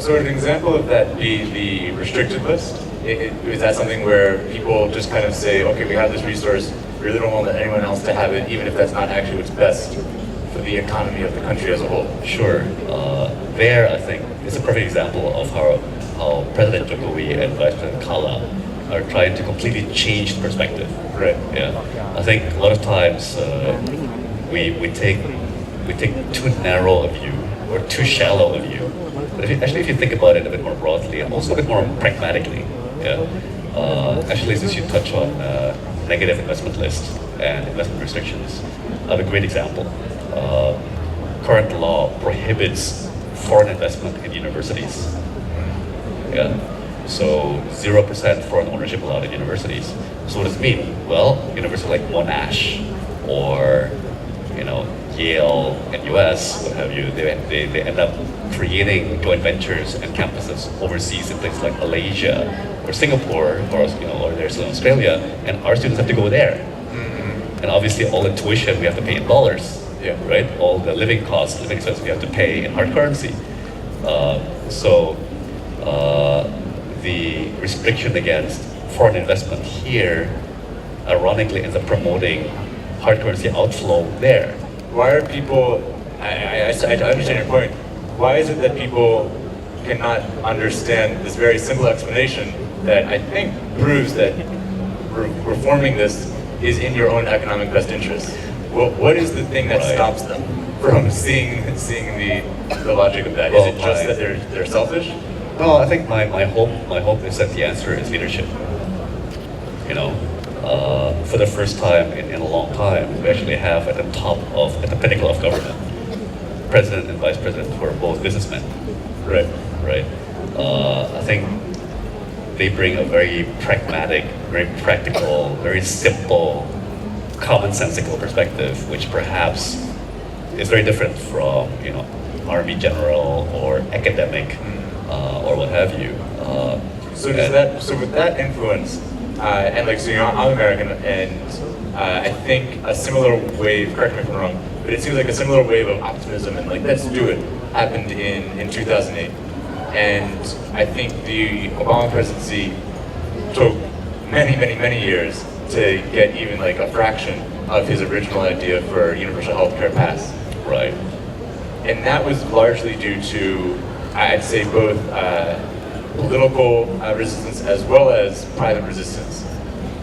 So would an example of that be the restricted list? Is that something where people just kind of say, okay, we have this resource, we really don't want anyone else to have it, even if that's not actually what's best for the economy of the country as a whole? Sure. There, I think, is a perfect example of how President Jokowi and Vice President Kala are trying to completely change the perspective. Right. Yeah. I think a lot of times we take too narrow a view or too shallow a view. But if you think about it a bit more broadly and also a bit more pragmatically, yeah. Actually, since you touch on negative investment list and investment restrictions, I have a great example. Current law prohibits foreign investment in universities. Yeah. So 0% foreign ownership allowed in universities. So what does it mean? Well, universities like Monash or Yale and US, what have you, they end up creating joint ventures and campuses overseas in places like Malaysia or Singapore or there's in Australia, and our students have to go there. And obviously all the tuition we have to pay in dollars, yeah, right? All the living expenses we have to pay in hard currency. The restriction against foreign investment here, ironically, ends up promoting hard currency outflow there. Why are people, I understand your point, why is it that people cannot understand this very simple explanation that I think proves that reforming this is in your own economic best interest? What is the thing that stops them from seeing the logic of that? Is it just that they're selfish? No, I think my hope is that the answer is leadership. For the first time in a long time, we actually have at the pinnacle of government, president and vice president who are both businessmen. Right. Right. I think they bring a very pragmatic, very practical, very simple, commonsensical perspective, which perhaps is very different from army general or academic or what have you. So with that influence, I'm American, and I think a similar wave, correct me if I'm wrong, but it seems like a similar wave of optimism and let's do it happened in 2008. And I think the Obama presidency took many years to get even a fraction of his original idea for universal health care passed. Right. And that was largely due to, I'd say, both political resistance as well as private resistance.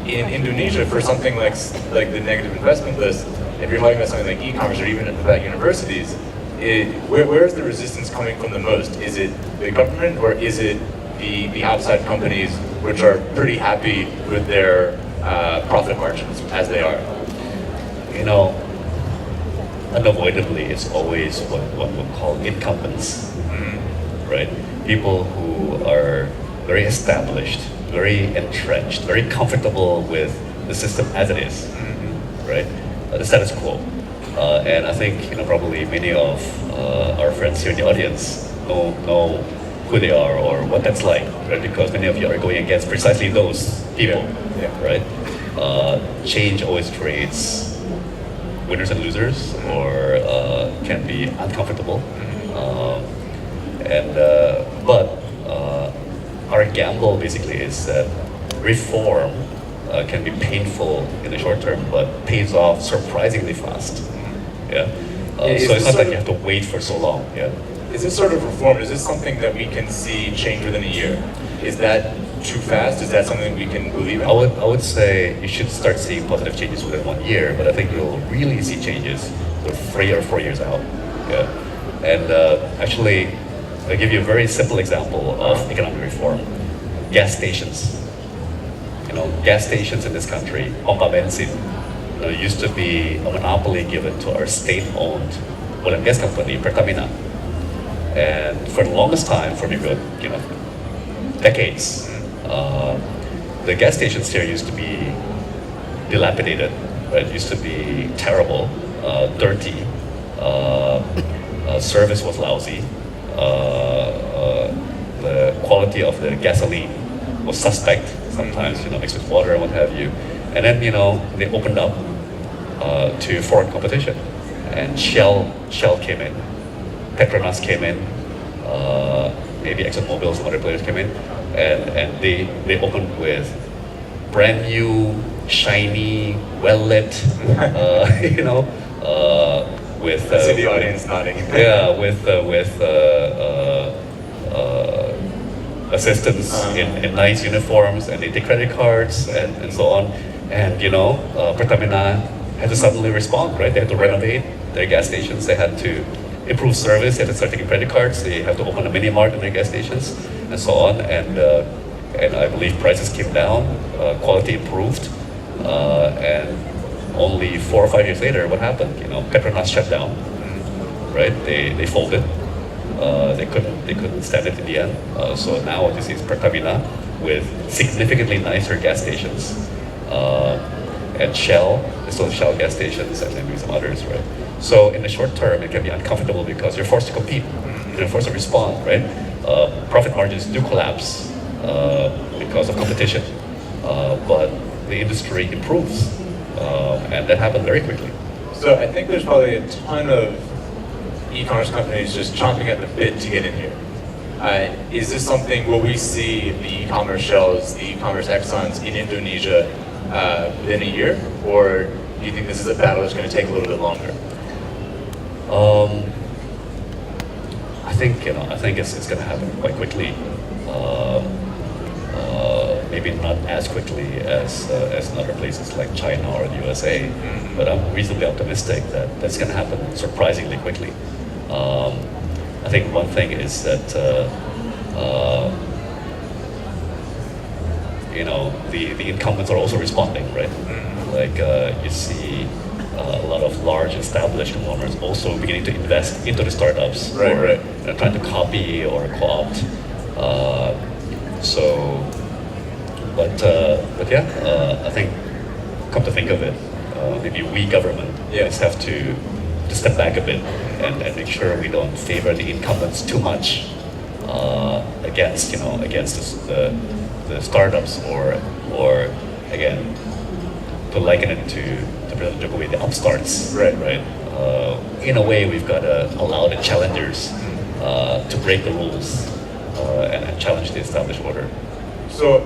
In Indonesia, for something like the negative investment list, if you're talking about something like e-commerce or even about universities, where is the resistance coming from the most? Is it the government or is it the outside companies which are pretty happy with their profit margins as they are? Unavoidably, it's always what we call incumbents, right? People who are very established, very entrenched, very comfortable with the system as it is, right? The status quo. And I think probably many of our friends here in the audience know who they are or what that's like, right? Because many of you are going against precisely those people, right? Change always creates winners and losers, or can be uncomfortable. But our gamble basically is that reform can be painful in the short term, but pays off surprisingly fast. Yeah. So it's not like you have to wait for so long. Yeah. Is this sort of reform? Is this something that we can see change within a year? Is that too fast? Is that something we can believe in? I would say you should start seeing positive changes within 1 year, but I think you'll really see changes 3 or 4 years out. Yeah. And actually, I'll give you a very simple example of economic reform. Gas stations. Gas stations in this country, Ongka Bensin, used to be a monopoly given to our state-owned oil and gas company, Pertamina. And for the longest time, for maybe decades, the gas stations here used to be dilapidated, right? It used to be terrible, dirty, service was lousy, the quality of the gasoline was suspect sometimes, mixed with water and what have you. And then, they opened up to foreign competition, and Shell came in, Petronas came in, maybe ExxonMobil, some other players came in, and they opened with brand new, shiny, well lit, you know, with I see the audience nodding. yeah, with assistants in nice uniforms, and they take credit cards and so on. And you know, Pertamina had to suddenly respond, right? They had to renovate their gas stations. They had to improve service. They had to start taking credit cards. They have to open a mini mart in their gas stations, and so on. And I believe prices came down, quality improved, and only 4 or 5 years later, what happened? You know, Petronas shut down, right? They folded. They couldn't stand it in the end. So now what you see is Pertamina with significantly nicer gas stations, and Shell. They still have Shell gas stations and maybe some others, right? So in the short term, it can be uncomfortable because you're forced to compete, you're forced to respond, right? Profit margins do collapse because of competition, but the industry improves, and that happened very quickly. So I think there's probably a ton of e-commerce companies just chomping at the bit to get in here. Is this something, will we see the e-commerce Shells, the e-commerce Exxons in Indonesia within a year? Or do you think this is a battle that's going to take a little bit longer? I think it's going to happen quite quickly. Maybe not as quickly as in other places like China or the USA, but I'm reasonably optimistic that that's going to happen surprisingly quickly. I think one thing is that you know, the incumbents are also responding, right? Like you see a lot of large established conglomerates also beginning to invest into the startups, Right, or right. you know, trying to copy or co-opt. But yeah, I think, come to think of it, maybe we government just have to step back a bit and make sure we don't favor the incumbents too much against the startups, or again, to liken it to President Jokowi, the upstarts. Right. In a way, we've got to allow the challengers to break the rules and challenge the established order. So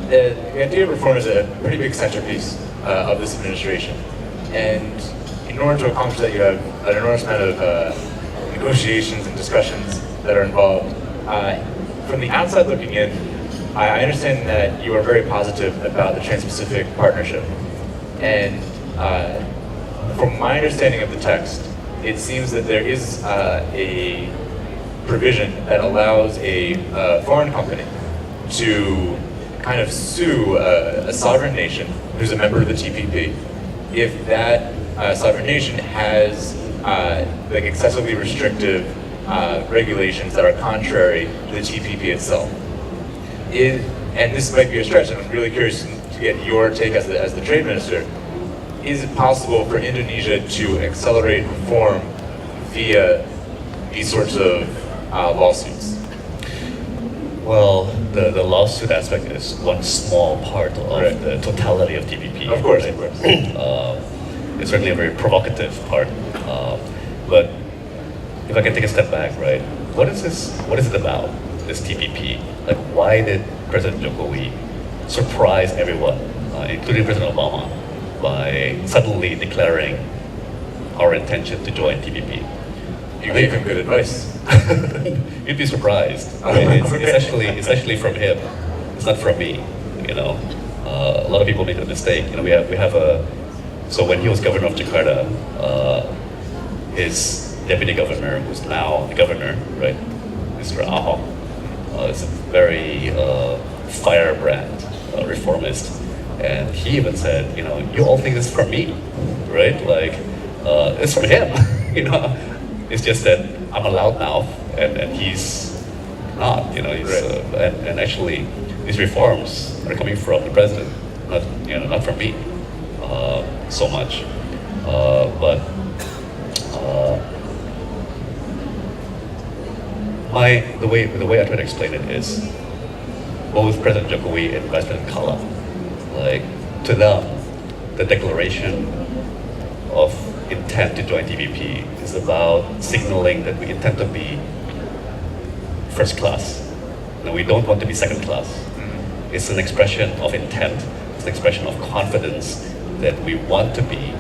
the idea of reform is a pretty big centerpiece of this administration. And in order to accomplish that, you have an enormous amount of negotiations and discussions that are involved. From the outside looking in, I understand that you are very positive about the Trans-Pacific Partnership. And from my understanding of the text, it seems that there is a provision that allows a foreign company to kind of sue a sovereign nation who's a member of the TPP if that sovereign nation has like excessively restrictive regulations that are contrary to the TPP itself. And this might be a stretch, and I'm really curious to get your take as the trade minister. Is it possible for Indonesia to accelerate reform via these sorts of lawsuits? Well, the lawsuit aspect is one small part of Right. the totality of TPP. Of course, right? of course. It's certainly a very provocative part. But if I can take a step back, right? What is this? What is it about, this TPP? Like, why did President Jokowi surprise everyone, including President Obama, by suddenly declaring our intention to join TPP? You gave him good advice. You'd be surprised. It's actually from him. It's not from me. You know, a lot of people make the mistake. You know, we have a. So when he was governor of Jakarta, his deputy governor, who's now the governor, right, Mr. Ahok, is a very firebrand reformist, and he even said, you know, you all think this is from me, right? Like, it's from him. You know, it's just that I'm allowed now, and he's not. You know, he's, and actually, these reforms are coming from the president, not from me, so much. But the way I try to explain it is, both President Jokowi and Vice President Kala, like, to them, the declaration of intent to join TPP is about signaling that we intend to be first class, No, we don't want to be second class. It's an expression of intent. It's an expression of confidence that we want to be,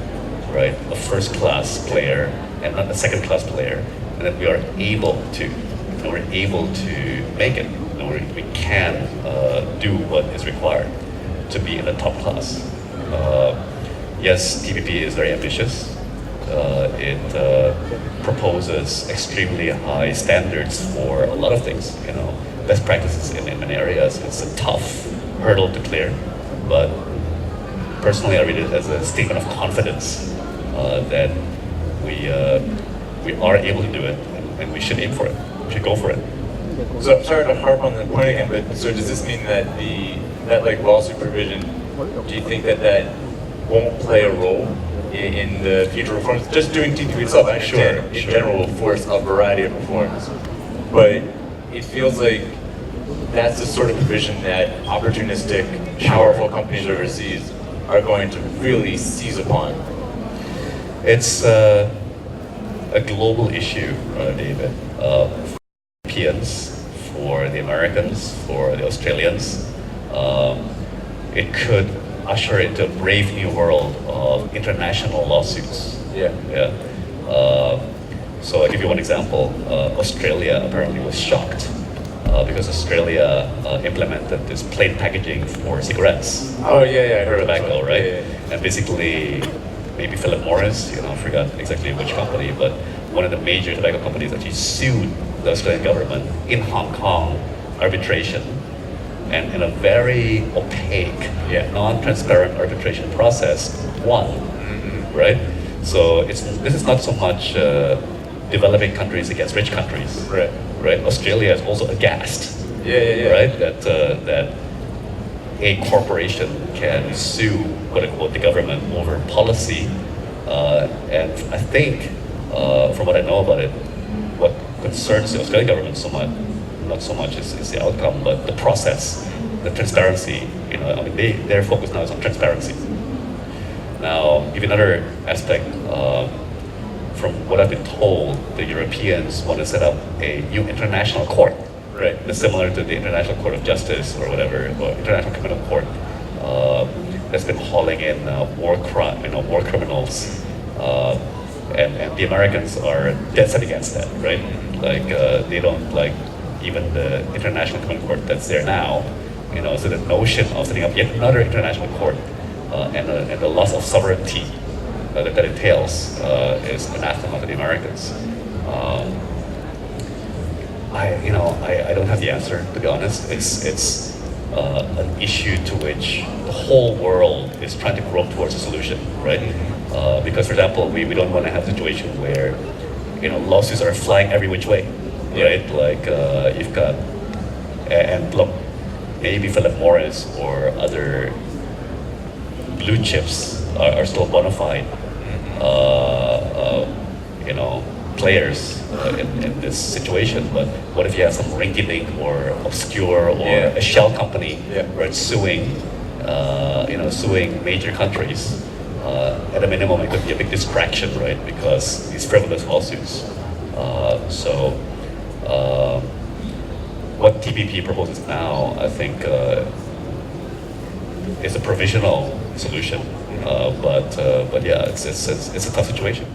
right, a first-class player and not a second-class player, and that we are able to, we're able to make it. We can do what is required to be in the top class. Yes, TPP is very ambitious. It proposes extremely high standards for a lot of things, best practices in many areas. It's a tough hurdle to clear, but personally I read it as a statement of confidence that we are able to do it, and we should aim for it. We should go for it. So I'm sorry to harp on that point again, but so does this mean that that like lawsuit provision, do you think that won't play a role in the future reforms? Just doing TPP itself, I understand in general will force a variety of reforms, but it feels like that's the sort of provision that opportunistic, powerful companies overseas are going to really seize upon. It's a global issue, David. Europeans, for the Americans, for the Australians. It could usher into a brave new world of international lawsuits. Yeah. So I'll give you one example. Australia apparently was shocked because Australia implemented this plain packaging for cigarettes. Oh yeah, I heard of tobacco, that. right? Yeah. And basically, maybe Philip Morris, I forgot exactly which company, but one of the major tobacco companies actually sued the Australian government in Hong Kong arbitration, and in a very opaque, non-transparent arbitration process, won, right? So this is not so much developing countries against rich countries, right? Australia is also aghast, right? That a corporation can sue, quote unquote, the government over policy, and I think, from what I know about it, what concerns the Australian government not so much is the outcome, but the process, the transparency. Their focus now is on transparency. Now, give you another aspect. From what I've been told, the Europeans want to set up a new international court, right? That's similar to the International Court of Justice or whatever, or International Criminal Court, that's been hauling in war criminals. And the Americans are dead set against that, right? They don't like even the International Criminal Court that's there now. So the notion of setting up yet another international court and the loss of sovereignty that entails is anathema to the Americans. I don't have the answer, to be honest. It's an issue to which the whole world is trying to grow towards a solution, right? Because, for example, we don't want to have a situation where lawsuits are flying every which way, right? You've got, and look, maybe Philip Morris or other blue chips are still bona fide, players in this situation. But what if you have some rinky-dink or obscure or a shell company, right, suing major countries? At a minimum, it could be a big distraction, right? Because these frivolous lawsuits. What TPP proposes now, I think, is a provisional solution. But yeah, it's a tough situation.